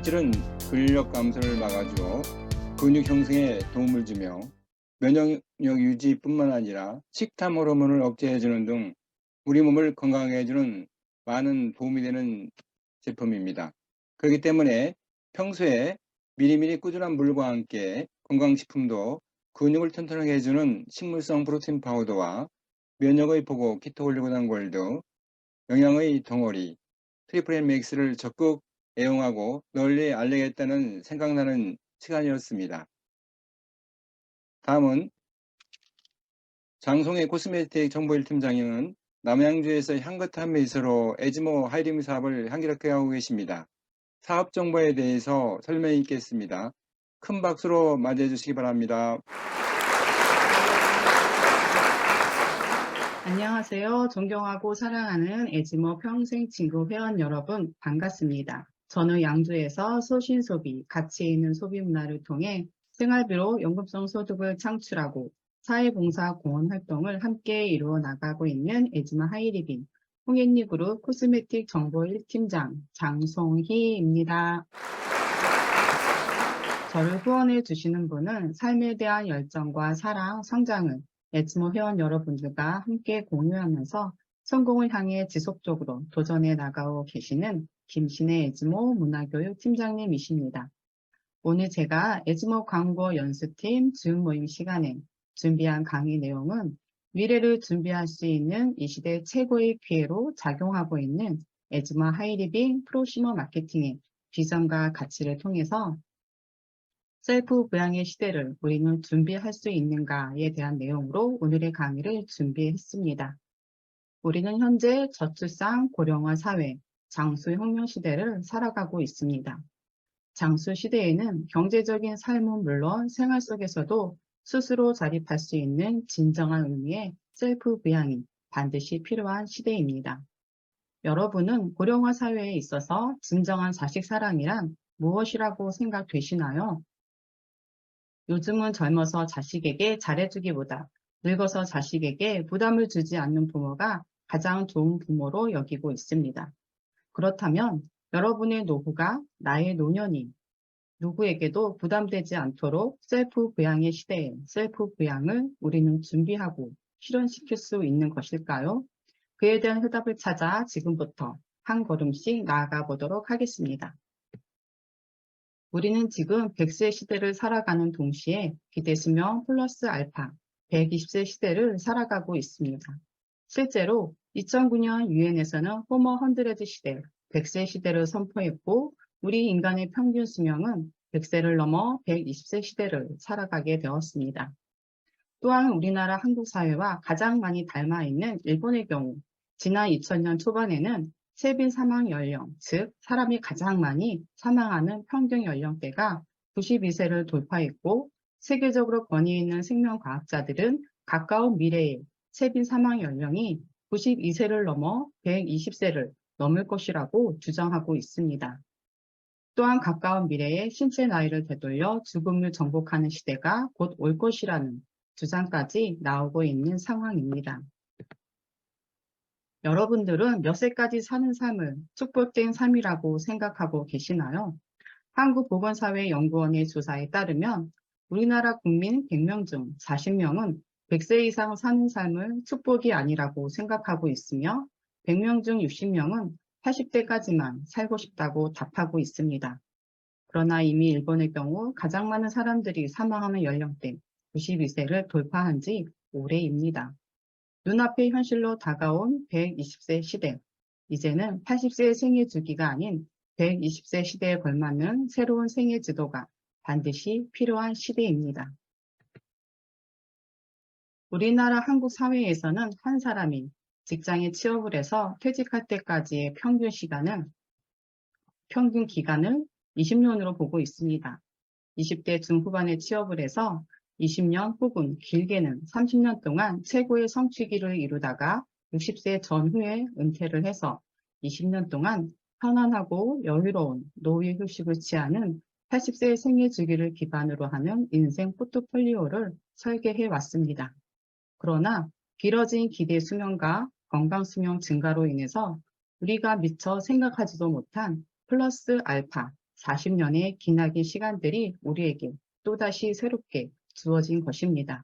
단백질은 근력 감소를 막아주어 근육 형성에 도움을 주며 면역력 유지뿐만 아니라 식탐 호르몬을 억제해주는 등 우리 몸을 건강하게 해주는 많은 도움이 되는 제품입니다. 그렇기 때문에 평소에 미리미리 꾸준한 물과 함께 건강식품도 근육을 튼튼하게 해주는 식물성 프로틴 파우더와 면역의 보고 키토 올리고당 골드, 영양의 덩어리, 트리플 M 맥스를 적극 애용하고 널리 알리겠다는 생각나는 시간이었습니다. 다음은 장송의 코스메틱 정보 1팀장님은 남양주에서 향긋한 미소로 에즈모 하이림 사업을 향기롭게 하고 계십니다. 사업 정보에 대해서 설명이 있겠습니다. 큰 박수로 맞이해 주시기 바랍니다. 안녕하세요. 존경하고 사랑하는 에즈모 평생 친구 회원 여러분 반갑습니다. 저는 양주에서 소신소비, 가치 있는 소비 문화를 통해 생활비로 연금성 소득을 창출하고 사회봉사 공헌 활동을 함께 이루어 나가고 있는 에즈모 하이리빙 홍앤리 그룹 코스메틱 정보 1팀장 장송희입니다. 저를 후원해 주시는 분은 삶에 대한 열정과 사랑, 성장을 에즈모 회원 여러분들과 함께 공유하면서 성공을 향해 지속적으로 도전해 나가고 계시는 김신혜 에즈모 문화교육 팀장님이십니다. 오늘 제가 에즈모 광고 연수팀 줌 모임 시간에 준비한 강의 내용은 미래를 준비할 수 있는 이 시대 최고의 기회로 작용하고 있는 에즈모 하이리빙 프로시머 마케팅의 비전과 가치를 통해서 셀프 부양의 시대를 우리는 준비할 수 있는가에 대한 내용으로 오늘의 강의를 준비했습니다. 우리는 현재 저출산 고령화 사회, 장수혁명 시대를 살아가고 있습니다. 장수 시대에는 경제적인 삶은 물론 생활 속에서도 스스로 자립할 수 있는 진정한 의미의 셀프 부양이 반드시 필요한 시대입니다. 여러분은 고령화 사회에 있어서 진정한 자식 사랑이란 무엇이라고 생각되시나요? 요즘은 젊어서 자식에게 잘해주기보다 늙어서 자식에게 부담을 주지 않는 부모가 가장 좋은 부모로 여기고 있습니다. 그렇다면 여러분의 노후가 나의 노년이 누구에게도 부담되지 않도록 셀프 부양의 시대에 셀프 부양을 우리는 준비하고 실현시킬 수 있는 것일까요? 그에 대한 해답을 찾아 지금부터 한 걸음씩 나아가 보도록 하겠습니다. 우리는 지금 100세 시대를 살아가는 동시에 기대수명 플러스 알파 120세 시대를 살아가고 있습니다. 실제로 2009년 유엔에서는 호모 100 시대, 100세 시대를 선포했고 우리 인간의 평균 수명은 100세를 넘어 120세 시대를 살아가게 되었습니다. 또한 우리나라 한국 사회와 가장 많이 닮아 있는 일본의 경우 지난 2000년 초반에는 세빈 사망 연령, 즉 사람이 가장 많이 사망하는 평균 연령대가 92세를 돌파했고 세계적으로 권위 있는 생명과학자들은 가까운 미래에 세빈 사망 연령이 92세를 넘어 120세를 넘을 것이라고 주장하고 있습니다. 또한 가까운 미래에 신체 나이를 되돌려 죽음을 정복하는 시대가 곧 올 것이라는 주장까지 나오고 있는 상황입니다. 여러분들은 몇 세까지 사는 삶을 축복된 삶이라고 생각하고 계시나요? 한국보건사회연구원의 조사에 따르면 우리나라 국민 100명 중 40명은 100세 이상 사는 삶을 축복이 아니라고 생각하고 있으며 100명 중 60명은 80대까지만 살고 싶다고 답하고 있습니다. 그러나 이미 일본의 경우 가장 많은 사람들이 사망하는 연령대 92세를 돌파한 지 오래입니다. 눈앞의 현실로 다가온 120세 시대, 이제는 80세 생애 주기가 아닌 120세 시대에 걸맞는 새로운 생애 지도가 반드시 필요한 시대입니다. 우리나라 한국 사회에서는 한 사람이 직장에 취업을 해서 퇴직할 때까지의 평균 기간을 20년으로 보고 있습니다. 20대 중후반에 취업을 해서 20년 혹은 길게는 30년 동안 최고의 성취기를 이루다가 60세 전후에 은퇴를 해서 20년 동안 편안하고 여유로운 노후 휴식을 취하는 80세 생애 주기를 기반으로 하는 인생 포트폴리오를 설계해 왔습니다. 그러나 길어진 기대 수명과 건강 수명 증가로 인해서 우리가 미처 생각하지도 못한 플러스 알파 40년의 기나긴 시간들이 우리에게 또다시 새롭게 주어진 것입니다.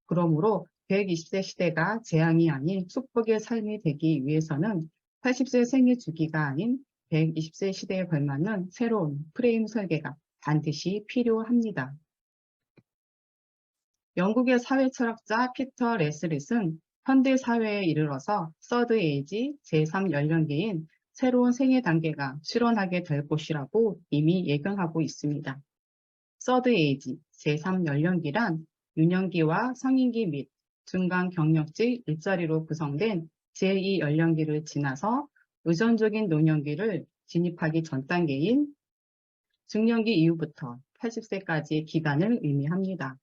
그러므로 120세 시대가 재앙이 아닌 축복의 삶이 되기 위해서는 80세 생애 주기가 아닌 120세 시대에 걸맞는 새로운 프레임 설계가 반드시 필요합니다. 영국의 사회철학자 피터 레슬릿은 현대 사회에 이르러서 서드 에이지 제3연령기인 새로운 생애 단계가 실현하게 될 것이라고 이미 예견하고 있습니다. 서드 에이지 제3연령기란 유년기와 성인기 및 중간 경력직 일자리로 구성된 제2연령기를 지나서 의존적인 노년기를 진입하기 전 단계인 중년기 이후부터 80세까지의 기간을 의미합니다.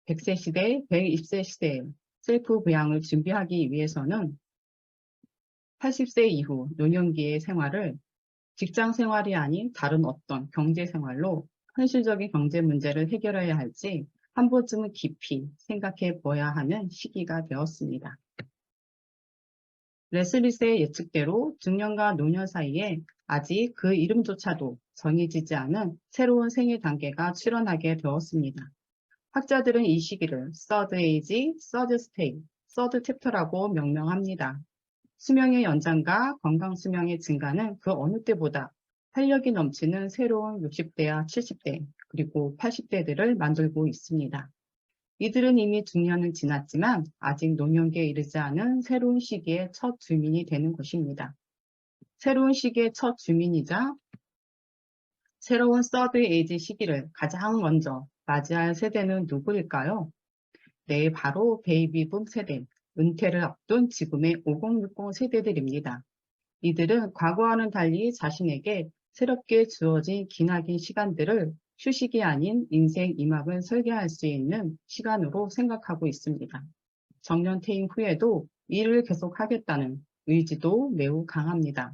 100세 시대, 120세 시대에 셀프 부양을 준비하기 위해서는 80세 이후 노년기의 생활을 직장 생활이 아닌 다른 어떤 경제 생활로 현실적인 경제 문제를 해결해야 할지 한 번쯤은 깊이 생각해 보아야 하는 시기가 되었습니다. 레슬릿의 예측대로 중년과 노년 사이에 아직 그 이름조차도 정해지지 않은 새로운 생애 단계가 출현하게 되었습니다. 학자들은 이 시기를 서드 에이지, 서드 스테이, 서드 챕터라고 명명합니다. 수명의 연장과 건강 수명의 증가는 그 어느 때보다 활력이 넘치는 새로운 60대와 70대 그리고 80대들을 만들고 있습니다. 이들은 이미 중년은 지났지만 아직 노년기에 이르지 않은 새로운 시기의 첫 주민이 되는 것입니다. 새로운 시기의 첫 주민이자 새로운 서드 에이지 시기를 가장 먼저 맞이할 세대는 누구일까요? 네, 바로 베이비붐 세대, 은퇴를 앞둔 지금의 5060 세대들입니다. 이들은 과거와는 달리 자신에게 새롭게 주어진 기나긴 시간들을 휴식이 아닌 인생 이막을 설계할 수 있는 시간으로 생각하고 있습니다. 정년 퇴임 후에도 일을 계속하겠다는 의지도 매우 강합니다.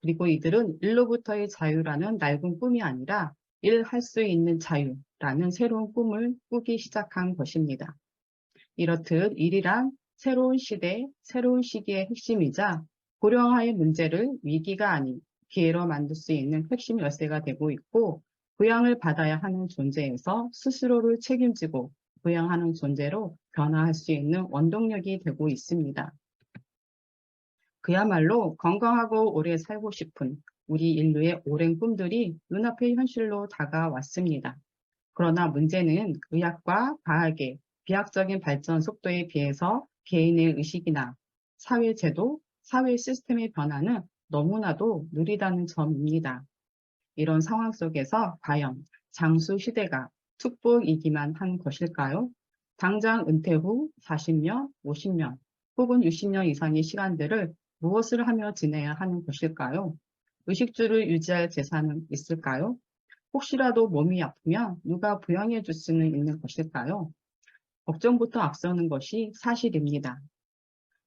그리고 이들은 일로부터의 자유라는 낡은 꿈이 아니라 일할 수 있는 자유라는 새로운 꿈을 꾸기 시작한 것입니다. 이렇듯 일이란 새로운 시대, 새로운 시기의 핵심이자 고령화의 문제를 위기가 아닌 기회로 만들 수 있는 핵심 열쇠가 되고 있고 부양을 받아야 하는 존재에서 스스로를 책임지고 부양하는 존재로 변화할 수 있는 원동력이 되고 있습니다. 그야말로 건강하고 오래 살고 싶은 우리 인류의 오랜 꿈들이 눈앞의 현실로 다가왔습니다. 그러나 문제는 의학과 과학의 비약적인 발전 속도에 비해서 개인의 의식이나 사회 제도, 사회 시스템의 변화는 너무나도 느리다는 점입니다. 이런 상황 속에서 과연 장수 시대가 축복이기만 한 것일까요? 당장 은퇴 후 40년, 50년 혹은 60년 이상의 시간들을 무엇을 하며 지내야 하는 것일까요? 의식주를 유지할 재산은 있을까요? 혹시라도 몸이 아프면 누가 부양해 줄 수는 있는 것일까요? 걱정부터 앞서는 것이 사실입니다.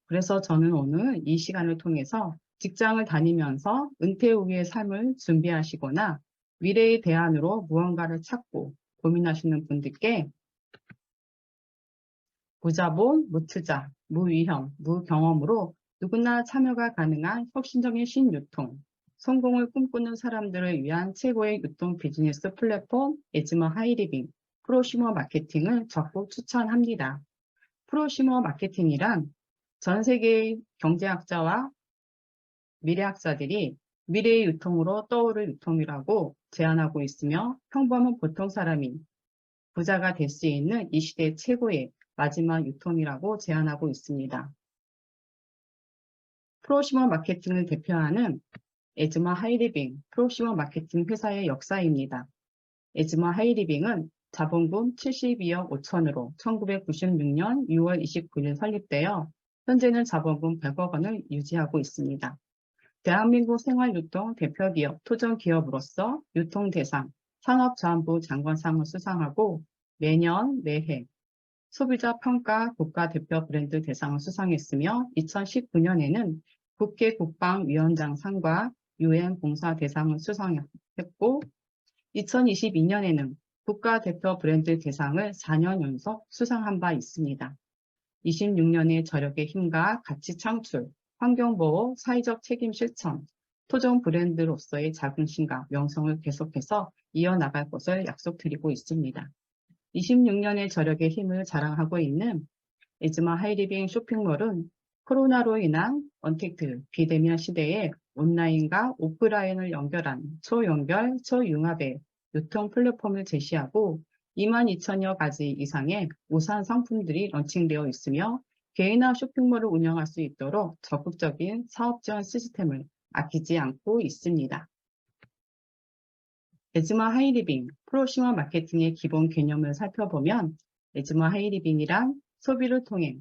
그래서 저는 오늘 이 시간을 통해서 직장을 다니면서 은퇴 후의 삶을 준비하시거나 미래의 대안으로 무언가를 찾고 고민하시는 분들께 무자본, 무투자, 무위험, 무경험으로 누구나 참여가 가능한 혁신적인 신유통, 성공을 꿈꾸는 사람들을 위한 최고의 유통 비즈니스 플랫폼 에즈머 하이리빙, 프로시머 마케팅을 적극 추천합니다. 프로시머 마케팅이란 전 세계의 경제학자와 미래학자들이 미래의 유통으로 떠오를 유통이라고 제안하고 있으며 평범한 보통 사람이 부자가 될 수 있는 이 시대 최고의 마지막 유통이라고 제안하고 있습니다. 프로시머 마케팅을 대표하는 에즈머 하이리빙 프로시머 마케팅 회사의 역사입니다. 에즈머 하이리빙은 자본금 72억 5천으로 1996년 6월 29일 설립되어 현재는 자본금 100억 원을 유지하고 있습니다. 대한민국 생활유통 대표기업 토종기업으로서 유통대상, 산업자원부 장관상을 수상하고 매년 매해 소비자평가 국가대표 브랜드 대상을 수상했으며 2019년에는 국회 국방위원장상과 UN 봉사대상을 수상했고 2022년에는 국가대표 브랜드 대상을 4년 연속 수상한 바 있습니다. 26년의 저력의 힘과 가치 창출, 환경보호, 사회적 책임 실천, 토종 브랜드로서의 자긍심과 명성을 계속해서 이어나갈 것을 약속드리고 있습니다. 26년의 저력의 힘을 자랑하고 있는 에즈마 하이리빙 쇼핑몰은 코로나로 인한 언택트, 비대면 시대에 온라인과 오프라인을 연결한 초연결, 초융합의 유통 플랫폼을 제시하고 22,000여 가지 이상의 우수한 상품들이 런칭되어 있으며 개인화 쇼핑몰을 운영할 수 있도록 적극적인 사업 지원 시스템을 아끼지 않고 있습니다. 에즈마 하이리빙 프로시머 마케팅의 기본 개념을 살펴보면 에즈마 하이리빙이란 소비를 통해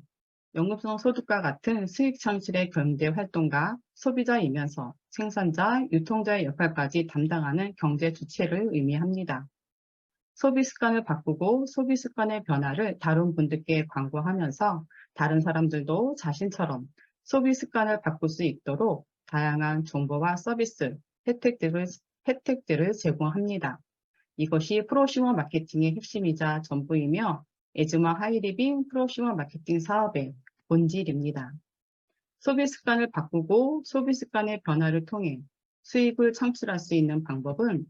연금성 소득과 같은 수익 창출의 경제 활동가, 소비자이면서 생산자, 유통자의 역할까지 담당하는 경제 주체를 의미합니다. 소비 습관을 바꾸고 소비 습관의 변화를 다른 분들께 광고하면서 다른 사람들도 자신처럼 소비 습관을 바꿀 수 있도록 다양한 정보와 서비스, 혜택들을 제공합니다. 이것이 프로슈머 마케팅의 핵심이자 전부이며 에즈마 하이리빙 프로슈머 마케팅 사업의 본질입니다. 소비 습관을 바꾸고 소비 습관의 변화를 통해 수익을 창출할 수 있는 방법은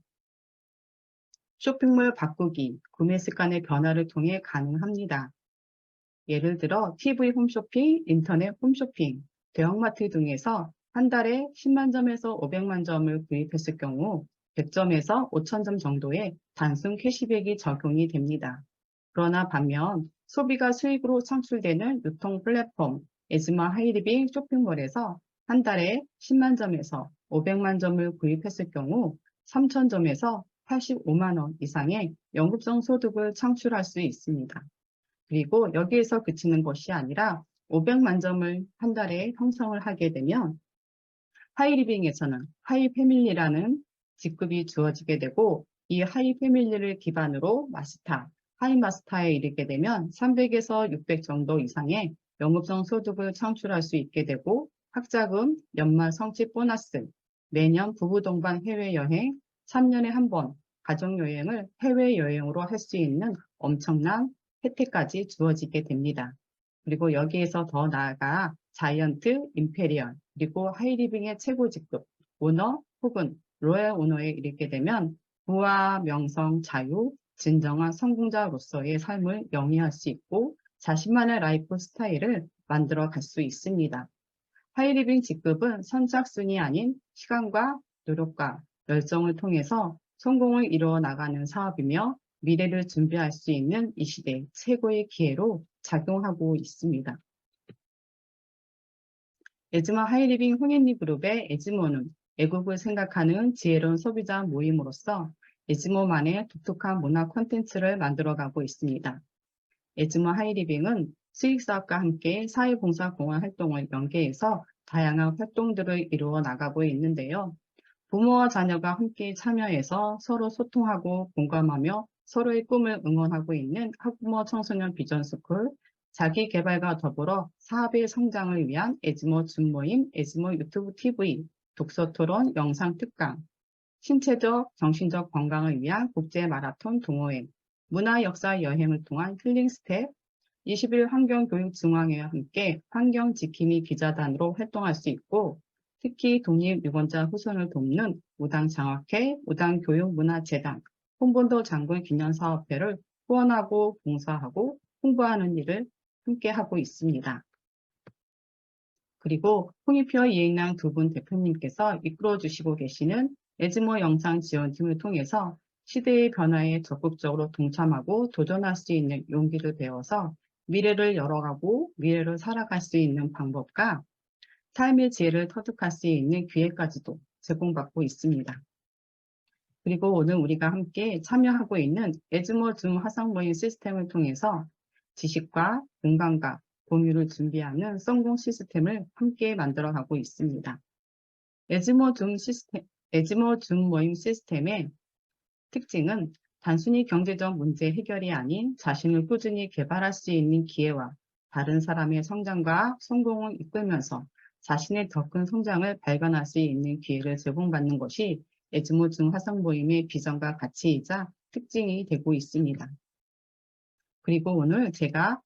쇼핑몰 바꾸기, 구매 습관의 변화를 통해 가능합니다. 예를 들어 TV 홈쇼핑, 인터넷 홈쇼핑, 대형마트 등에서 한 달에 10만 점에서 500만 점을 구입했을 경우 100점에서 5,000점 정도의 단순 캐시백이 적용이 됩니다. 그러나 반면 소비가 수익으로 창출되는 유통 플랫폼 에즈마 하이리빙 쇼핑몰에서 한 달에 10만 점에서 500만 점을 구입했을 경우 3,000점에서 85만 원 이상의 연금성 소득을 창출할 수 있습니다. 그리고 여기에서 그치는 것이 아니라 500만 점을 한 달에 형성을 하게 되면 하이리빙에서는 하이패밀리라는 직급이 주어지게 되고 이 하이패밀리를 기반으로 마스터, 하이마스터에 이르게 되면 300에서 600 정도 이상의 연금성 소득을 창출할 수 있게 되고 학자금, 연말 성취 보너스, 매년 부부 동반 해외여행, 3년에 한 번 가족여행을 해외여행으로 할 수 있는 엄청난 혜택까지 주어지게 됩니다. 그리고 여기에서 더 나아가 자이언트, 임페리얼, 그리고 하이리빙의 최고 직급, 오너 혹은 로얄 오너에 이르게 되면 부와 명성, 자유, 진정한 성공자로서의 삶을 영위할 수 있고 자신만의 라이프 스타일을 만들어 갈 수 있습니다. 하이리빙 직급은 선착순이 아닌 시간과 노력과 열정을 통해서 성공을 이루어 나가는 사업이며 미래를 준비할 수 있는 이 시대 최고의 기회로 작용하고 있습니다. 에즈마 하이리빙 홍앤리 그룹의 에즈모는 애국을 생각하는 지혜로운 소비자 모임으로서 에즈모만의 독특한 문화 콘텐츠를 만들어가고 있습니다. 에즈모 하이리빙은 수익사업과 함께 사회봉사 공헌 활동을 연계해서 다양한 활동들을 이루어 나가고 있는데요. 부모와 자녀가 함께 참여해서 서로 소통하고 공감하며 서로의 꿈을 응원하고 있는 학부모 청소년 비전스쿨, 자기 개발과 더불어 사업의 성장을 위한 에즈모 줌 모임, 에즈모 유튜브 TV, 독서 토론, 영상 특강, 신체적, 정신적 건강을 위한 국제 마라톤 동호회, 문화 역사 여행을 통한 힐링 스텝, 20일 환경교육중앙회와 함께 환경지킴이 기자단으로 활동할 수 있고 특히 독립유권자 후손을 돕는 무당장학회, 무당교육문화재단, 홍본도 장군 기념사업회를 후원하고 봉사하고 홍보하는 일을 함께 하고 있습니다. 그리고 홍익표 이익남 두 분 대표님께서 이끌어 주시고 계시는 에즈모 영상 지원팀을 통해서 시대의 변화에 적극적으로 동참하고 도전할 수 있는 용기를 배워서 미래를 열어가고 미래를 살아갈 수 있는 방법과 삶의 지혜를 터득할 수 있는 기회까지도 제공받고 있습니다. 그리고 오늘 우리가 함께 참여하고 있는 에즈모 줌 화상 모임 시스템을 통해서 지식과 공감과 공유를 준비하는 성공 시스템을 함께 만들어가고 있습니다. 에즈모 줌 모임 시스템의 특징은 단순히 경제적 문제 해결이 아닌 자신을 꾸준히 개발할 수 있는 기회와 다른 사람의 성장과 성공을 이끌면서 자신의 더 큰 성장을 발견할 수 있는 기회를 제공받는 것이 에즈모 줌 화상 모임의 비전과 가치이자 특징이 되고 있습니다. 그리고 오늘 제가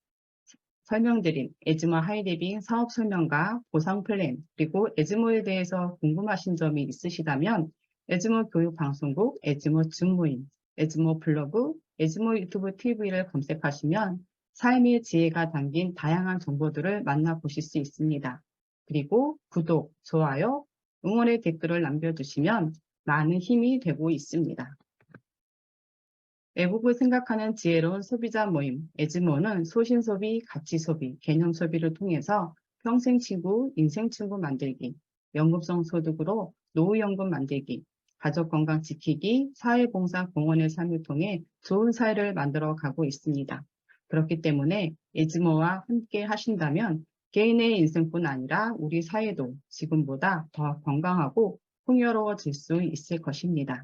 설명드린 에즈모 하이리빙 사업 설명과 보상 플랜, 그리고 에즈모에 대해서 궁금하신 점이 있으시다면 에즈모 교육방송국, 에즈모 줌모임, 에즈모 블로그, 에즈모 유튜브 TV를 검색하시면 삶의 지혜가 담긴 다양한 정보들을 만나보실 수 있습니다. 그리고 구독, 좋아요, 응원의 댓글을 남겨주시면 많은 힘이 되고 있습니다. 애국을 생각하는 지혜로운 소비자 모임, 에즈모는 소신소비, 가치소비, 개념소비를 통해서 평생친구, 인생친구 만들기, 연금성 소득으로 노후연금 만들기, 가족건강 지키기, 사회봉사 공헌의 삶을 통해 좋은 사회를 만들어 가고 있습니다. 그렇기 때문에 에즈모와 함께 하신다면 개인의 인생뿐 아니라 우리 사회도 지금보다 더 건강하고 풍요로워질 수 있을 것입니다.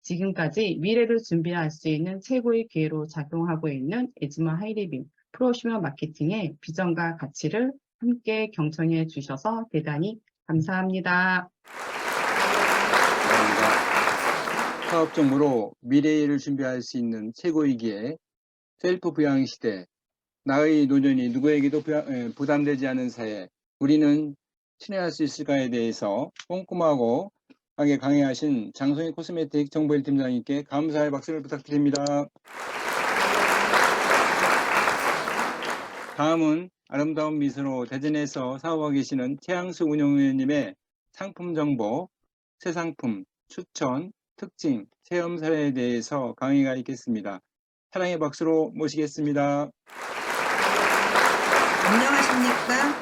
지금까지 미래를 준비할 수 있는 최고의 기회로 작용하고 있는 에즈모 하이리빙 프로슈머 마케팅의 비전과 가치를 함께 경청해 주셔서 대단히 감사합니다. 감사합니다. 사업 정보로 미래를 준비할 수 있는 최고의 기회, 셀프 부양 시대, 나의 노년이 누구에게도 부담되지 않은 사회, 우리는 친해할 수 있을까에 대해서 꼼꼼하고 하게 강의하신 장송희 코스메틱 정보일 팀장님께 감사의 박수를 부탁드립니다. 다음은 아름다운 미소로 대전에서 사업하고 계시는 최양수 운영위원님의 상품 정보, 새 상품, 추천, 특징, 체험 사례에 대해서 강의가 있겠습니다. 사랑의 박수로 모시겠습니다. 안녕하십니까?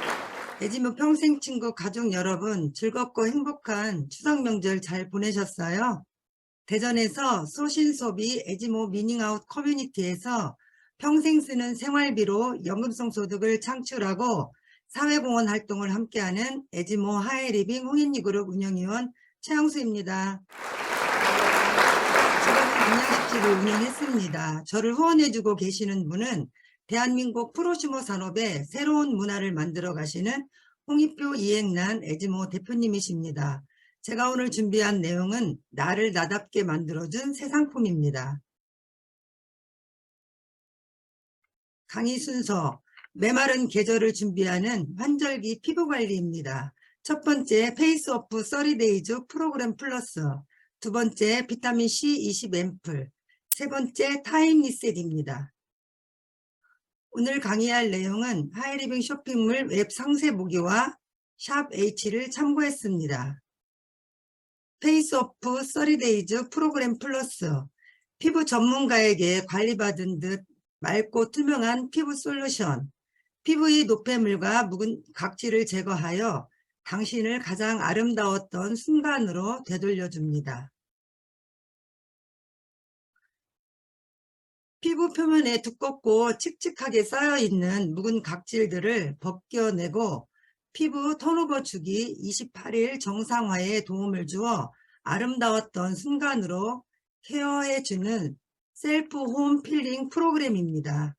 에즈모 평생친구 가족 여러분, 즐겁고 행복한 추석 명절 잘 보내셨어요? 대전에서 소신소비 에즈모 미닝아웃 커뮤니티에서 평생 쓰는 생활비로 연금성 소득을 창출하고 사회공헌 활동을 함께하는 에즈모 하이리빙 홍인리그룹 운영위원 최양수입니다. 제가 분양식집을 운영했습니다. 저를 후원해주고 계시는 분은 대한민국 프로슈머 산업의 새로운 문화를 만들어 가시는 홍익표 이행란 에즈모 대표님이십니다. 제가 오늘 준비한 내용은 나를 나답게 만들어준 새 상품입니다. 강의 순서, 메마른 계절을 준비하는 환절기 피부관리입니다. 첫 번째 페이스오프 30데이즈 프로그램 플러스, 두 번째 비타민C 20 앰플, 세 번째 타임 리셋입니다. 오늘 강의할 내용은 하이리빙 쇼핑몰 웹 상세 보기와 샵 H를 참고했습니다. 페이스오프 30데이즈 프로그램 플러스, 피부 전문가에게 관리받은 듯 맑고 투명한 피부 솔루션, 피부의 노폐물과 묵은 각질을 제거하여 당신을 가장 아름다웠던 순간으로 되돌려줍니다. 피부 표면에 두껍고 칙칙하게 쌓여있는 묵은 각질들을 벗겨내고 피부 턴오버 주기 28일 정상화에 도움을 주어 아름다웠던 순간으로 케어해주는 셀프 홈 필링 프로그램입니다.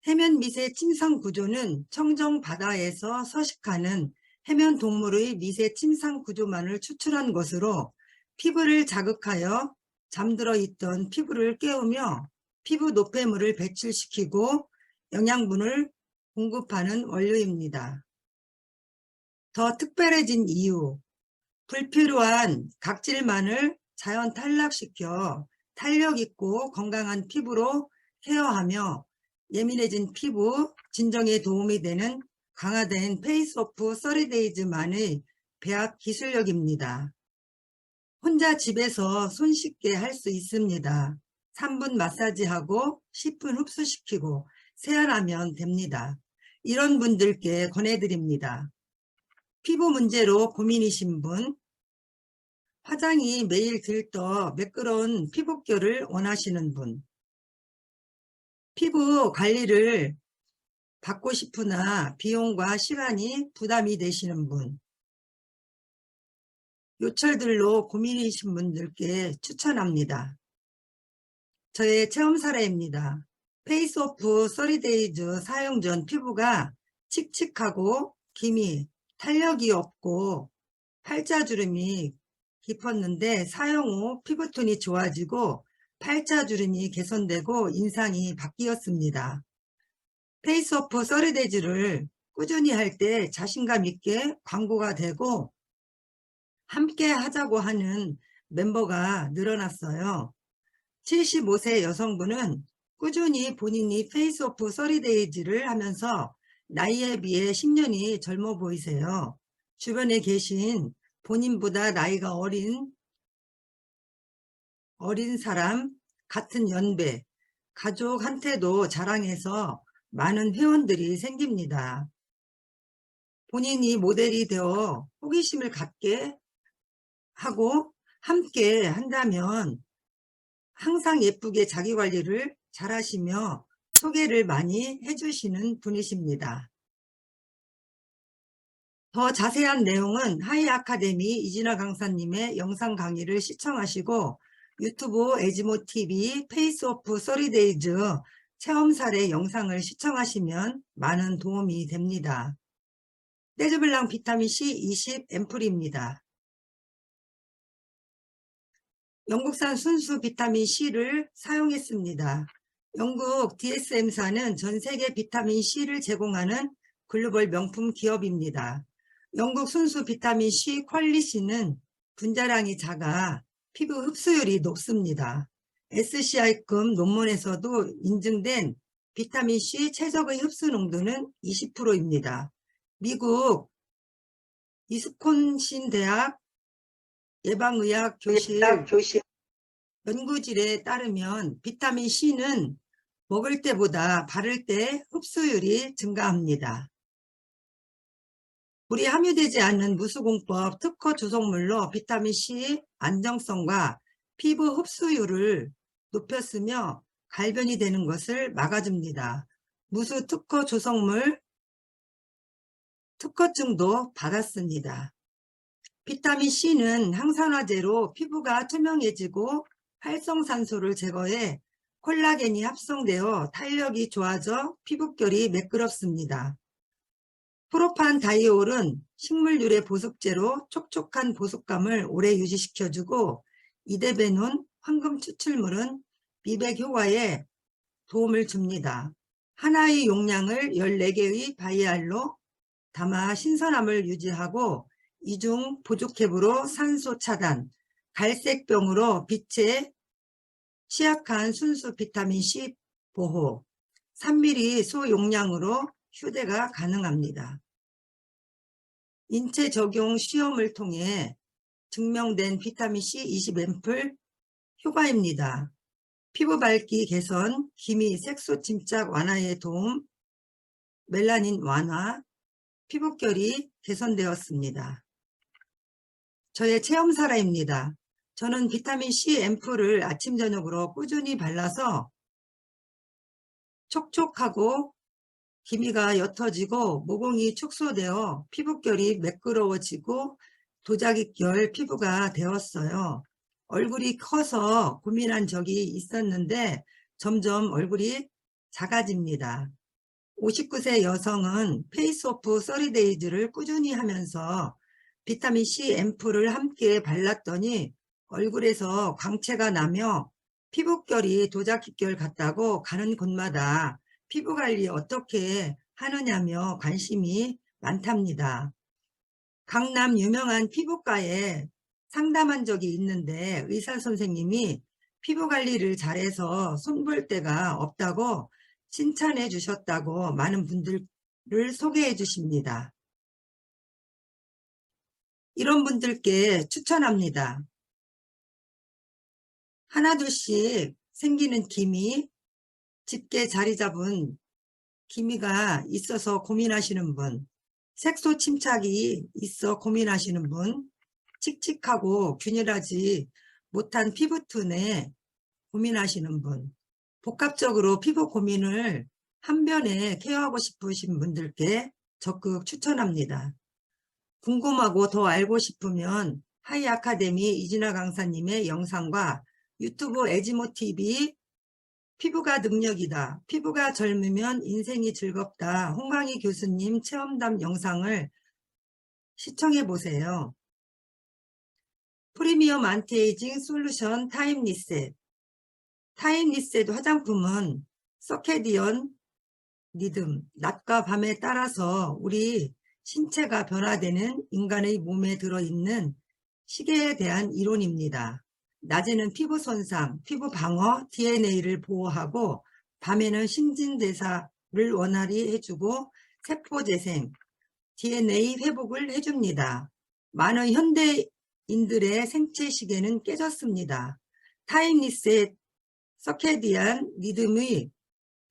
해면 미세 침상 구조는 청정 바다에서 서식하는 해면 동물의 미세 침상 구조만을 추출한 것으로 피부를 자극하여 잠들어 있던 피부를 깨우며 피부 노폐물을 배출시키고 영양분을 공급하는 원료입니다. 더 특별해진 이유, 불필요한 각질만을 자연 탈락시켜 탄력 있고 건강한 피부로 케어하며 예민해진 피부 진정에 도움이 되는 강화된 페이스오프 30데이즈만의 배합 기술력입니다. 혼자 집에서 손쉽게 할 수 있습니다. 3분 마사지하고 10분 흡수시키고 세안하면 됩니다. 이런 분들께 권해드립니다. 피부 문제로 고민이신 분, 화장이 매일 들떠 매끄러운 피부결을 원하시는 분, 피부 관리를 받고 싶으나 비용과 시간이 부담이 되시는 분, 요철들로 고민이신 분들께 추천합니다. 저의 체험 사례입니다. 페이스오프 30데이즈 사용 전 피부가 칙칙하고 기미, 탄력이 없고 팔자주름이 깊었는데 사용 후 피부톤이 좋아지고 팔자주름이 개선되고 인상이 바뀌었습니다. 페이스오프 30데이즈를 꾸준히 할 때 자신감 있게 광고가 되고 함께 하자고 하는 멤버가 늘어났어요. 75세 여성분은 꾸준히 본인이 페이스오프 30데이즈를 하면서 나이에 비해 10년이 젊어 보이세요. 주변에 계신 본인보다 나이가 어린 사람, 같은 연배, 가족한테도 자랑해서 많은 회원들이 생깁니다. 본인이 모델이 되어 호기심을 갖게 하고 함께 한다면 항상 예쁘게 자기관리를 잘 하시며 소개를 많이 해주시는 분이십니다. 더 자세한 내용은 하이아카데미 이진아 강사님의 영상 강의를 시청하시고 유튜브 에지모TV 페이스오프 30데이즈 체험 사례 영상을 시청하시면 많은 도움이 됩니다. 떼즈블랑 비타민C 20 앰플입니다. 영국산 순수 비타민C를 사용했습니다. 영국 DSM사는 전 세계 비타민C를 제공하는 글로벌 명품 기업입니다. 영국 순수 비타민C 퀄리시는 분자량이 작아 피부 흡수율이 높습니다. SCI급 논문에서도 인증된 비타민C 최적의 흡수 농도는 20%입니다. 미국 위스콘신 대학 예방의학 교실 연구질에 따르면 비타민C는 먹을 때보다 바를 때 흡수율이 증가합니다. 물이 함유되지 않는 무수공법 특허 조성물로 비타민C 안정성과 피부 흡수율을 높였으며 갈변이 되는 것을 막아줍니다. 무수 특허 조성물 특허증도 받았습니다. 비타민C는 항산화제로 피부가 투명해지고 활성산소를 제거해 콜라겐이 합성되어 탄력이 좋아져 피부결이 매끄럽습니다. 프로판다이올은 식물유래 보습제로 촉촉한 보습감을 오래 유지시켜주고 이데베논 황금 추출물은 미백 효과에 도움을 줍니다. 하나의 용량을 14개의 바이알로 담아 신선함을 유지하고 이중 보조캡으로 산소 차단, 갈색병으로 빛에 취약한 순수 비타민C 보호, 3ml 소용량으로 휴대가 가능합니다. 인체 적용 시험을 통해 증명된 비타민C 20 앰플 효과입니다. 피부 밝기 개선, 기미, 색소 침착 완화에 도움, 멜라닌 완화, 피부결이 개선되었습니다. 저의 체험사례입니다. 저는 비타민C 앰플을 아침 저녁으로 꾸준히 발라서 촉촉하고 기미가 옅어지고 모공이 축소되어 피부결이 매끄러워지고 도자기결 피부가 되었어요. 얼굴이 커서 고민한 적이 있었는데 점점 얼굴이 작아집니다. 59세 여성은 페이스오프 30데이즈를 꾸준히 하면서 비타민C 앰플을 함께 발랐더니 얼굴에서 광채가 나며 피부결이 도자기결 같다고 가는 곳마다 피부관리 어떻게 하느냐며 관심이 많답니다. 강남 유명한 피부과에 상담한 적이 있는데 의사선생님이 피부관리를 잘해서 손볼 데가 없다고 칭찬해 주셨다고 많은 분들을 소개해 주십니다. 이런 분들께 추천합니다. 하나둘씩 생기는 기미, 짙게 자리 잡은 기미가 있어서 고민하시는 분, 색소 침착이 있어 고민하시는 분, 칙칙하고 균일하지 못한 피부톤에 고민하시는 분, 복합적으로 피부 고민을 한 번에 케어하고 싶으신 분들께 적극 추천합니다. 궁금하고 더 알고 싶으면 하이아카데미 이진아 강사님의 영상과 유튜브 에지모TV 피부가 능력이다. 피부가 젊으면 인생이 즐겁다. 홍광희 교수님 체험담 영상을 시청해 보세요. 프리미엄 안티에이징 솔루션 타임 리셋 타임리셋 화장품은 서케디언 리듬, 낮과 밤에 따라서 우리 신체가 변화되는 인간의 몸에 들어있는 시계에 대한 이론입니다. 낮에는 피부 손상, 피부 방어, DNA를 보호하고 밤에는 신진대사를 원활히 해주고 세포 재생, DNA 회복을 해줍니다. 많은 현대인들의 생체 시계는 깨졌습니다. 타임리셋 서케디안 리듬의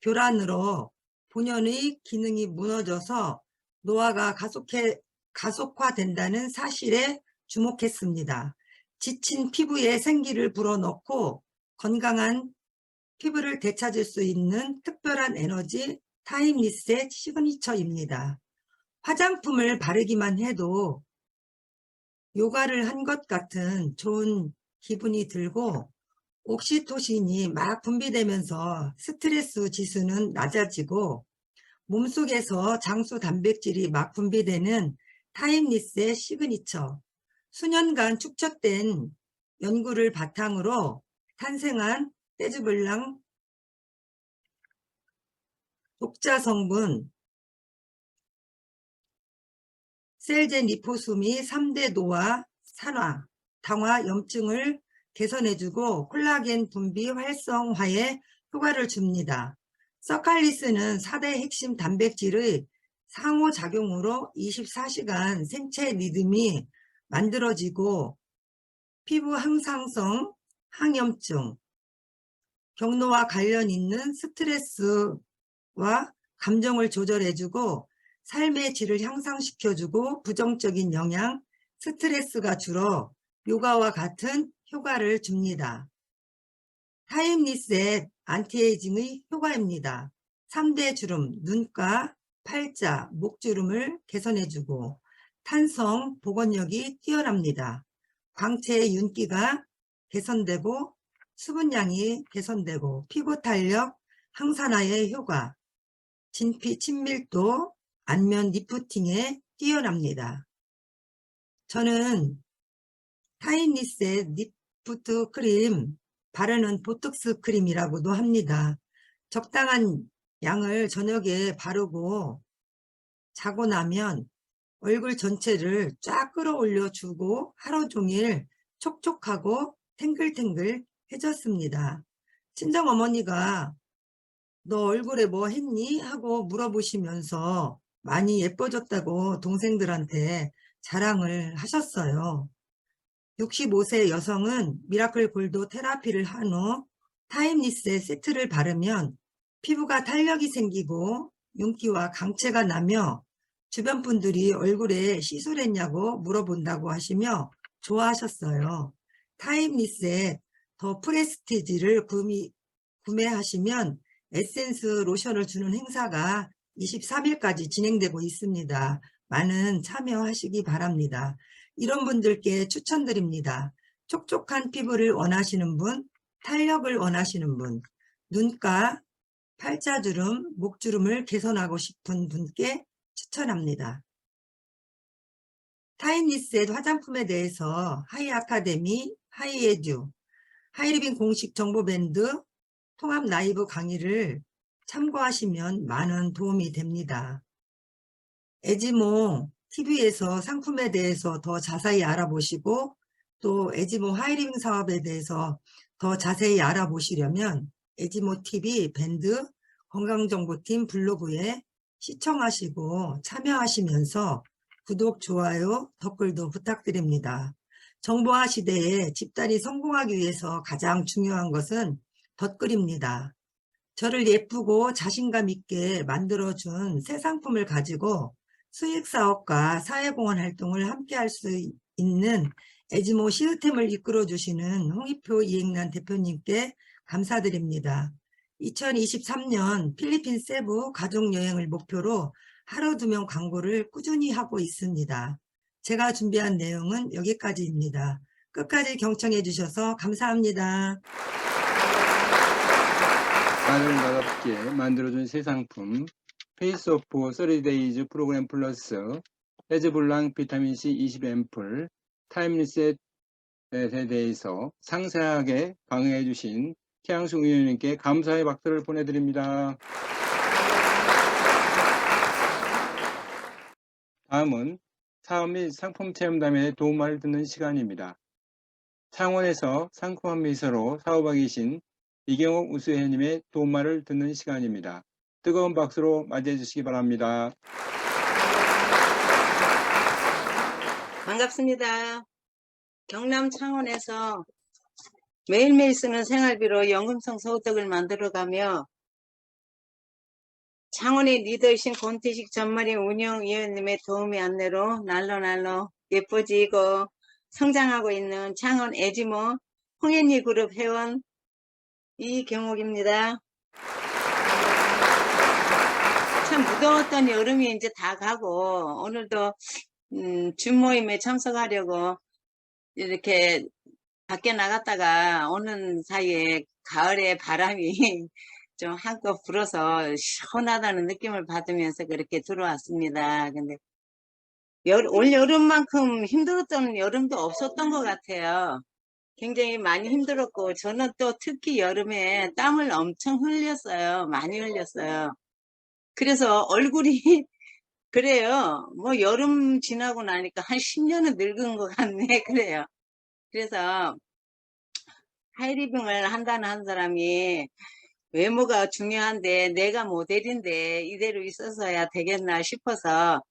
교란으로 본연의 기능이 무너져서 노화가 가속화된다는 사실에 주목했습니다. 지친 피부에 생기를 불어넣고 건강한 피부를 되찾을 수 있는 특별한 에너지 타임리셋 시그니처입니다. 화장품을 바르기만 해도 요가를 한 것 같은 좋은 기분이 들고 옥시토신이 막 분비되면서 스트레스 지수는 낮아지고 몸속에서 장수 단백질이 막 분비되는 타임리셋 시그니처. 수년간 축적된 연구를 바탕으로 탄생한 떼주블랑 독자 성분 셀제니포숨이 3대 노화, 산화, 당화, 염증을 개선해주고 콜라겐 분비 활성화에 효과를 줍니다. 서칼리스는 4대 핵심 단백질의 상호작용으로 24시간 생체 리듬이 만들어지고 피부 항상성, 항염증, 경로와 관련 있는 스트레스와 감정을 조절해주고 삶의 질을 향상시켜주고 부정적인 영향, 스트레스가 줄어 요가와 같은 효과를 줍니다. 타임리셋 안티에이징의 효과입니다. 3대 주름, 눈가, 팔자, 목주름을 개선해주고 탄성, 복원력이 뛰어납니다. 광채의 윤기가 개선되고 수분량이 개선되고 피부 탄력, 항산화의 효과, 진피 친밀도, 안면 리프팅에 뛰어납니다. 저는 타임리셋 리프트 크림 바르는 보톡스 크림이라고도 합니다. 적당한 양을 저녁에 바르고 자고 나면 얼굴 전체를 쫙 끌어올려 주고 하루 종일 촉촉하고 탱글탱글 해졌습니다. 친정어머니가 너 얼굴에 뭐 했니? 하고 물어보시면서 많이 예뻐졌다고 동생들한테 자랑을 하셨어요. 65세 여성은 미라클 골드 테라피를 한 후 타임리셋 세트를 바르면 피부가 탄력이 생기고 윤기와 강체가 나며 주변 분들이 얼굴에 시술했냐고 물어본다고 하시며 좋아하셨어요. 타임리셋 더 프레스티지를 구매하시면 에센스 로션을 주는 행사가 23일까지 진행되고 있습니다. 많은 참여하시기 바랍니다. 이런 분들께 추천드립니다. 촉촉한 피부를 원하시는 분, 탄력을 원하시는 분, 눈가, 팔자주름, 목주름을 개선하고 싶은 분께 추천합니다. 타임리셋 화장품에 대해서 하이아카데미, 하이에듀, 하이리빙 공식 정보밴드, 통합 라이브 강의를 참고하시면 많은 도움이 됩니다. 에지모 TV에서 상품에 대해서 더 자세히 알아보시고 또 에지모 하이리빙 사업에 대해서 더 자세히 알아보시려면 에지모 TV 밴드 건강정보팀 블로그에 시청하시고 참여하시면서 구독, 좋아요, 댓글도 부탁드립니다. 정보화 시대에 집단이 성공하기 위해서 가장 중요한 것은 댓글입니다. 저를 예쁘고 자신감 있게 만들어준 새 상품을 가지고 수익사업과 사회공헌 활동을 함께 할 수 있는 에지모 시스템을 이끌어주시는 홍익표 이행란 대표님께 감사드립니다. 2023년 필리핀 세부 가족여행을 목표로 하루 2명 광고를 꾸준히 하고 있습니다. 제가 준비한 내용은 여기까지입니다. 끝까지 경청해 주셔서 감사합니다. 아름답게 만들어준 새 상품 페이스오프 30데이즈 프로그램 플러스 에즈블랑 비타민C 20앰플 타임리셋에 대해서 상세하게 강의해 주신 최양숙 의원님께 감사의 박수를 보내드립니다. 다음은 사업 및 상품 체험담에 도움을 듣는 시간입니다. 창원에서 상큼한 미소로 사업하고 계신 이경옥 우수회원님의 도움말을 듣는 시간입니다. 뜨거운 박수로 맞이해 주시기 바랍니다. 반갑습니다. 경남 창원에서 매일매일 쓰는 생활비로 연금성 소득을 만들어가며 창원의 리더이신 권태식 전마리 운영위원님의 도움이 안내로 날로 예뻐지고 성장하고 있는 창원 에지모 홍앤리 그룹 회원 이경옥입니다. 참 무더웠던 여름이 이제 다 가고 오늘도 줌 모임에 참석하려고 이렇게 밖에 나갔다가 오는 사이에 가을의 바람이 좀 한껏 불어서 시원하다는 느낌을 받으면서 그렇게 들어왔습니다. 근데 올 여름만큼 힘들었던 여름도 없었던 것 같아요. 굉장히 많이 힘들었고 저는 또 특히 여름에 땀을 엄청 흘렸어요. 많이 흘렸어요. 그래서 얼굴이 그래요. 뭐 여름 지나고 나니까 한 10년은 늙은 것 같네. 그래요. 그래서 하이리빙을 한다는 한 사람이 외모가 중요한데 내가 모델인데 이대로 있어서야 되겠나 싶어서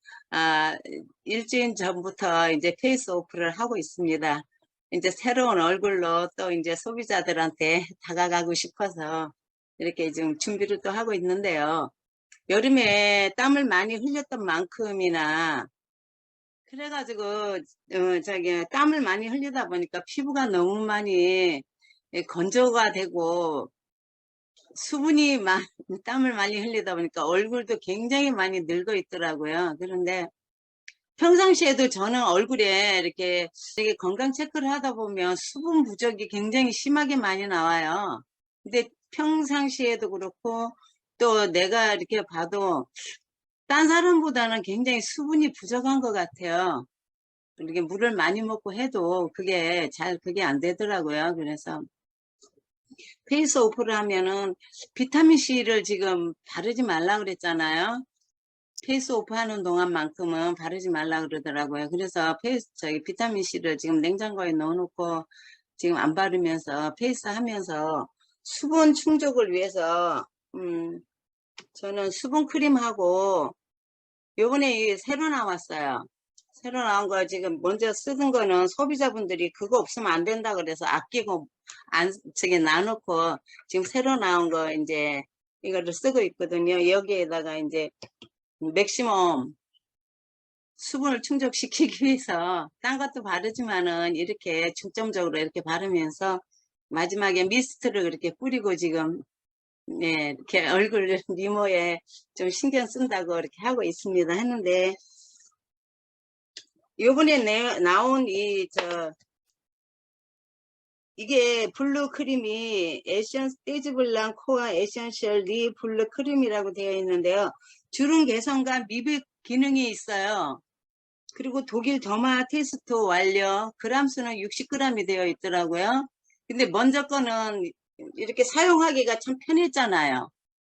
일주일 전부터 이제 페이스 오프를 하고 있습니다. 이제 새로운 얼굴로 또 이제 소비자들한테 다가가고 싶어서 이렇게 좀 준비를 또 하고 있는데요. 여름에 땀을 많이 흘렸던 만큼이나 그래가지고 땀을 많이 흘리다 보니까 피부가 너무 많이 건조가 되고 수분이 땀을 많이 흘리다 보니까 얼굴도 굉장히 많이 늙어 있더라고요. 그런데 평상시에도 저는 얼굴에 이렇게 되게 건강 체크를 하다 보면 수분 부족이 굉장히 심하게 많이 나와요. 근데 평상시에도 그렇고 또 내가 이렇게 봐도 딴 사람보다는 굉장히 수분이 부족한 것 같아요. 이렇게 물을 많이 먹고 해도 그게 안 되더라고요. 그래서 페이스 오프를 하면은 비타민C를 지금 바르지 말라 그랬잖아요. 페이스 오프 하는 동안만큼은 바르지 말라 그러더라고요. 그래서 비타민C를 지금 냉장고에 넣어놓고 지금 안 바르면서 페이스 하면서 수분 충족을 위해서 저는 수분 크림하고 요번에 새로 나왔어요. 새로 나온 거 지금 먼저 쓰던 거는 소비자분들이 그거 없으면 안 된다 그래서 아끼고 놔놓고 지금 새로 나온 거 이제 이거를 쓰고 있거든요. 여기에다가 이제 맥시멈 수분을 충족시키기 위해서 딴 것도 바르지만은 이렇게 중점적으로 이렇게 바르면서 마지막에 미스트를 이렇게 뿌리고 지금 이렇게 얼굴 미모에 좀 신경 쓴다고 이렇게 하고 있습니다. 했는데 요번에 나온 이게 블루 크림이 에센 떼즈블랑 코어 에센셜 리 블루 크림이라고 되어 있는데요. 주름 개선과 미백 기능이 있어요. 그리고 독일 더마 테스트 완료, 그람 수는 60g이 되어 있더라고요. 근데 먼저 거는 이렇게 사용하기가 참 편했잖아요.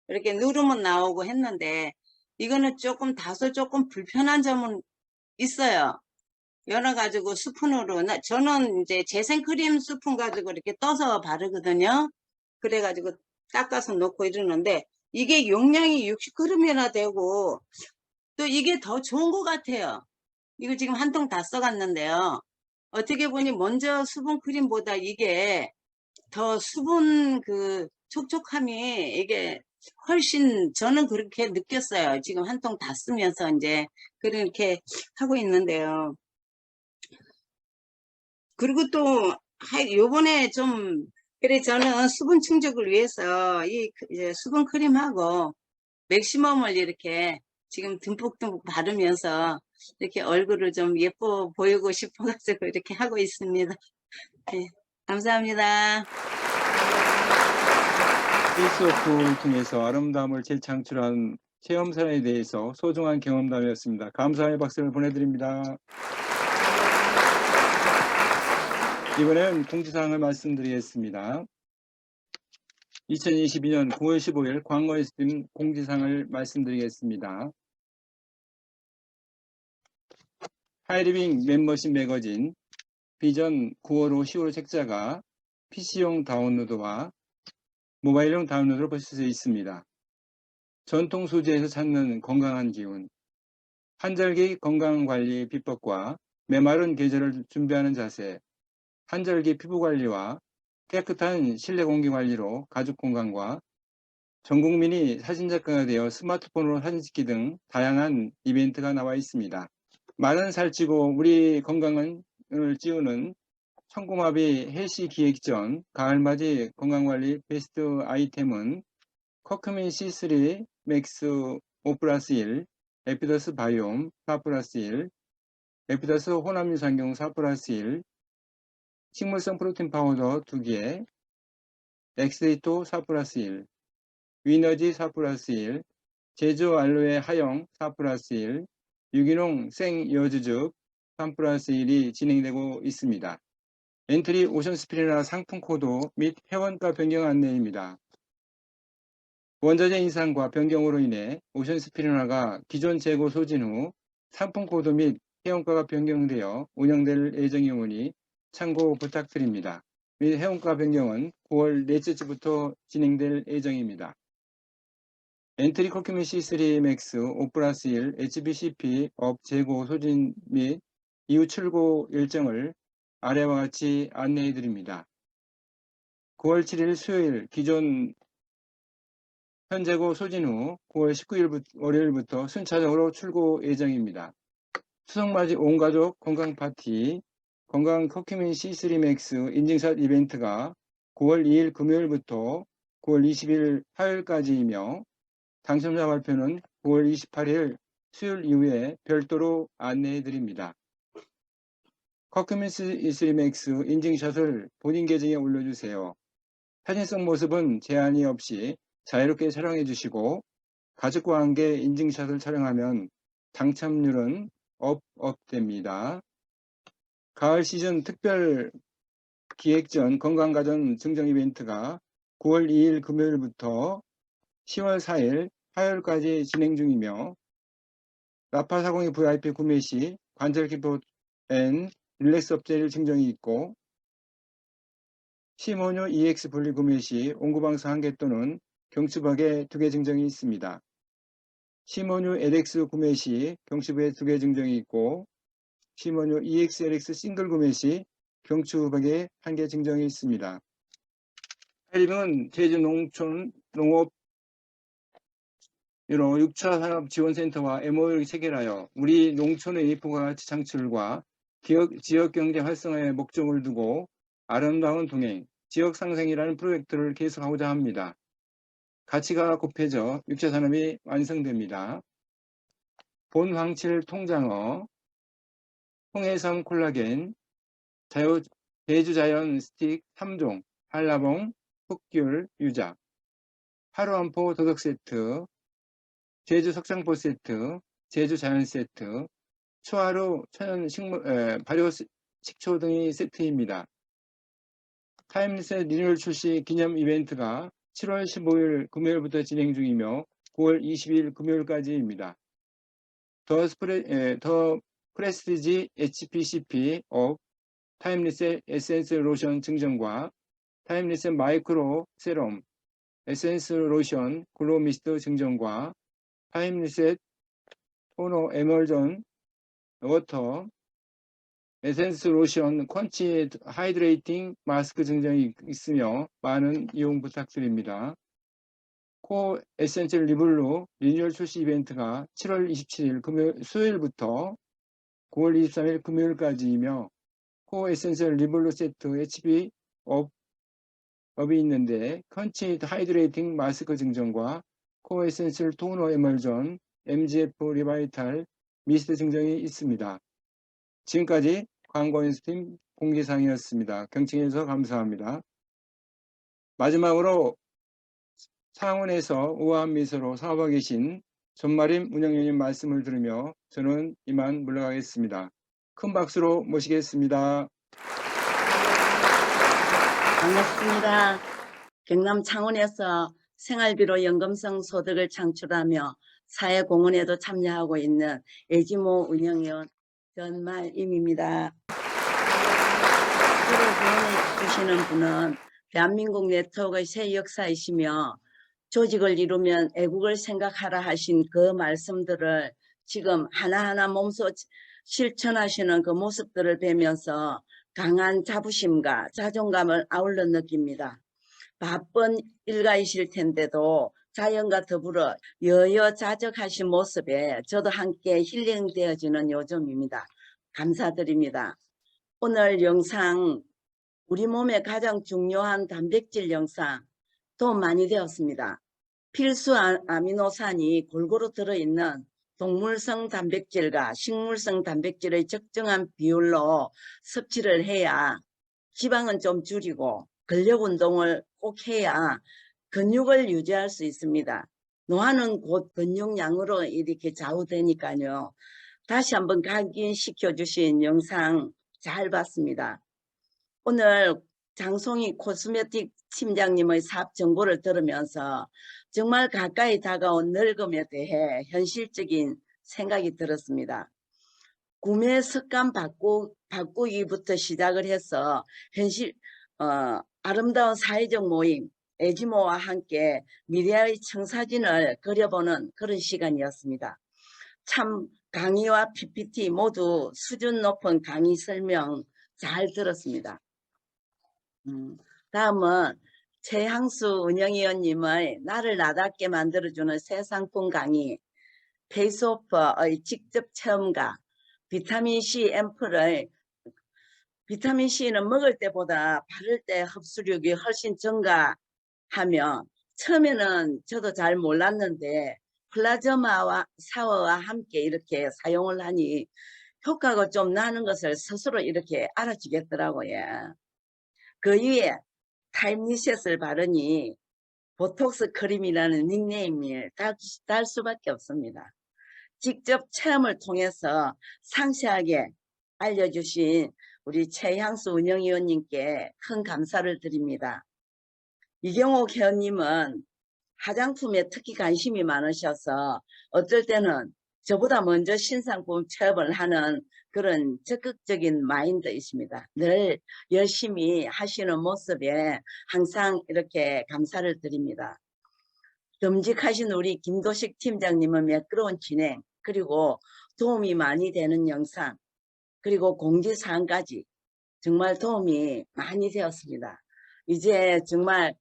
이렇게 누르면 나오고 했는데 이거는 다소 조금 불편한 점은 있어요. 열어가지고 스푼으로, 저는 이제 재생크림 스푼 가지고 이렇게 떠서 바르거든요. 그래가지고 닦아서 놓고 이러는데 이게 용량이 60g이나 되고 또 이게 더 좋은 것 같아요. 이거 지금 한 통 다 써갔는데요. 어떻게 보니 먼저 수분 크림보다 이게 더 수분 촉촉함이 이게 훨씬 저는 그렇게 느꼈어요. 지금 한 통 다 쓰면서 이제 그렇게 하고 있는데요. 그리고 또 요번에 그래 저는 수분 충족을 위해서 이제 수분 크림하고 맥시멈을 이렇게 지금 듬뿍듬뿍 바르면서 이렇게 얼굴을 좀 예뻐 보이고 싶어가지고 이렇게 하고 있습니다. 네, 감사합니다. 페이스 오프를 통해서 아름다움을 재창출한 체험사에 대해서 소중한 경험담이었습니다. 감사의 박수를 보내드립니다. 이번엔 공지사항을 말씀드리겠습니다. 2022년 9월 15일 광고인스팀 공지사항을 말씀드리겠습니다. 하이리빙 멤버십 매거진 비전 9월호 10월 책자가 PC용 다운로드와 모바일용 다운로드로 보실 수 있습니다. 전통 소재에서 찾는 건강한 기운, 한절기 건강관리 비법과 메마른 계절을 준비하는 자세, 한절기 피부관리와 깨끗한 실내 공기 관리로 가족 건강과 전 국민이 사진작가가 되어 스마트폰으로 사진 찍기 등 다양한 이벤트가 나와 있습니다. 많은 살찌고 우리 건강을 찌우는 천고마비 헬시 기획전 가을맞이 건강관리 베스트 아이템은 커큐민 C3 맥스 5+1, 에피더스 바이옴 4+1, 에피더스 혼합유산균 4+1, 식물성 프로틴 파우더 2개, 엑스데이토 4+1, 위너지 4+1, 제주 알로에 하영 4+1, 유기농 생여주즙 3+1이 진행되고 있습니다. 엔트리 오션스피리나 상품 코드 및 회원가 변경 안내입니다. 원자재 인상과 변경으로 인해 오션스피리나가 기존 재고 소진 후 상품 코드 및 회원가가 변경되어 운영될 예정이오니 참고 부탁드립니다. 및 회원가 변경은 9월 넷째 주부터 진행될 예정입니다. 엔트리 커큐민 C3 맥스 5+1 HBCP 업 재고 소진 및 이후 출고 일정을 아래와 같이 안내해 드립니다. 9월 7일 수요일 기존 현재고 소진 후 9월 19일 월요일부터 순차적으로 출고 예정입니다. 추석맞이 온가족 건강파티 건강 커큐민 C3 맥스 인증샷 이벤트가 9월 2일 금요일부터 9월 20일 화요일까지이며 당첨자 발표는 9월 28일 수요일 이후에 별도로 안내해 드립니다. 커큐민 C3 맥스 인증샷을 본인 계정에 올려주세요. 사진성 모습은 제한이 없이 자유롭게 촬영해 주시고 가족과 함께 인증샷을 촬영하면 당첨률은 업됩니다. 가을 시즌 특별 기획전 건강가전 증정 이벤트가 9월 2일 금요일부터 10월 4일 화요일까지 진행 중이며 라파사공의 VIP 구매 시 관절 기포 N 릴렉스 업젤 증정이 있고 시모뉴 EX 분리 구매 시 온구방수 1개 또는 경추박에 2개 증정이 있습니다. 시모뉴 LX 구매 시 경추박에 2개 증정이 있고 시모뉴 EXLX 싱글 구매 시 경추박에 1개 증정이 있습니다. 하이리빙은 제주 농촌 농업 유로 6차 산업지원센터와 MOU를 체결하여 우리 농촌의 부가가치 창출과 지역경제 활성화에 목적을 두고 아름다운 동행, 지역상생이라는 프로젝트를 계속하고자 합니다. 가치가 곱해져 6차 산업이 완성됩니다. 본황칠 통장어, 홍해섬 콜라겐, 제주자연 스틱 3종, 한라봉, 흑귤, 유자, 하루한포 도덕 세트, 제주 석장포 세트, 제주 자연 세트, 초하루 천연 발효 식초 등이 세트입니다. 타임리셋 리뉴얼 출시 기념 이벤트가 7월 15일 금요일부터 진행 중이며 9월 20일 금요일까지입니다. 더 프레스티지 HPCP 업 타임리셋 에센스 로션 증정과 타임리셋 마이크로 세럼 에센스 로션 글로우 미스트 증정과 타임리셋 토너 에멀전 워터 에센스 로션 펀치 하이드레이팅 마스크 증정이 있으며 많은 이용 부탁드립니다. 코 에센셜 리블루 리뉴얼 출시 이벤트가 7월 27일 수요일부터 9월 23일 금요일까지이며 코 에센셜 리블루 세트 HB 업이 있는데 펀치 하이드레이팅 마스크 증정과 코 에센셜 토너 에멀전 MGF 리바이탈 미스트 증정이 있습니다. 지금까지 광고인스팀 공지사항이었습니다. 경청해 주셔서 감사합니다. 마지막으로 상원에서 우아한 미소로 사업하고 계신 전마림 운영위원님 말씀을 들으며 저는 이만 물러가겠습니다. 큰 박수로 모시겠습니다. 반갑습니다. 경남 창원에서 생활비로 연금성 소득을 창출하며 사회공헌에도 참여하고 있는 애지모 운영위원 전말임입니다. 저를 후원해 주시는 분은 대한민국 네트워크의 새 역사이시며 조직을 이루면 애국을 생각하라 하신 그 말씀들을 지금 하나하나 몸소 실천하시는 그 모습들을 뵈면서 강한 자부심과 자존감을 아울러 느낍니다. 바쁜 일가이실 텐데도 자연과 더불어 여여자적하신 모습에 저도 함께 힐링되어지는 요즘입니다. 감사드립니다. 오늘 영상 우리 몸에 가장 중요한 단백질 영상 도움 많이 되었습니다. 필수 아미노산이 골고루 들어있는 동물성 단백질과 식물성 단백질의 적정한 비율로 섭취를 해야 지방은 좀 줄이고 근력 운동을 꼭 해야 근육을 유지할 수 있습니다. 노화는 곧 근육량으로 이렇게 좌우되니까요. 다시 한번 각인시켜 주신 영상 잘 봤습니다. 오늘 장송희 코스메틱 팀장님의 사업 정보를 들으면서 정말 가까이 다가온 늙음에 대해 현실적인 생각이 들었습니다. 구매 습관 바꾸기부터 시작을 해서 아름다운 사회적 모임 애지모와 함께 미래의 청사진을 그려보는 그런 시간이었습니다. 참 강의와 PPT 모두 수준 높은 강의 설명 잘 들었습니다. 다음은 최향수 운영위원님의 나를 나답게 만들어주는 새 상품 강의 페이스오프의 직접 체험과 비타민C 앰플을 비타민C는 먹을 때보다 바를 때 흡수력이 훨씬 증가하며 처음에는 저도 잘 몰랐는데 플라즈마 샤워와 함께 이렇게 사용을 하니 효과가 좀 나는 것을 스스로 이렇게 알아주겠더라고요. 그 위에 타임리셋을 바르니 보톡스 크림이라는 닉네임을 달 수밖에 없습니다. 직접 체험을 통해서 상세하게 알려주신 우리 최향수 운영위원님께 큰 감사를 드립니다. 이경옥 회원님은 화장품에 특히 관심이 많으셔서 어떨 때는 저보다 먼저 신상품 체험을 하는 그런 적극적인 마인드이십니다. 늘 열심히 하시는 모습에 항상 이렇게 감사를 드립니다. 듬직하신 우리 김도식 팀장님은 매끄러운 진행, 그리고 도움이 많이 되는 영상, 그리고 공지사항까지 정말 도움이 많이 되었습니다. 이제 정말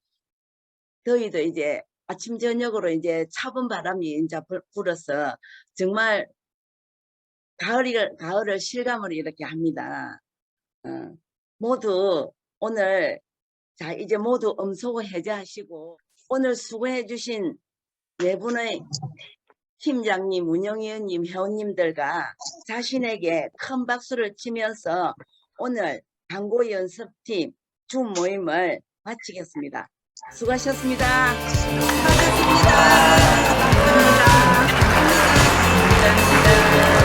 더위도 이제 아침 저녁으로 이제 차분 바람이 이제 불어서 정말 가을을 실감을 이렇게 합니다. 모두 오늘 자 이제 모두 음소거 해제하시고 오늘 수고해 주신 네 분의 팀장님, 운영위원님, 회원님들과 자신에게 큰 박수를 치면서 오늘 광고 연습팀 주 모임을 마치겠습니다. 수고하셨습니다. 수고하셨습니다. 감사합니다.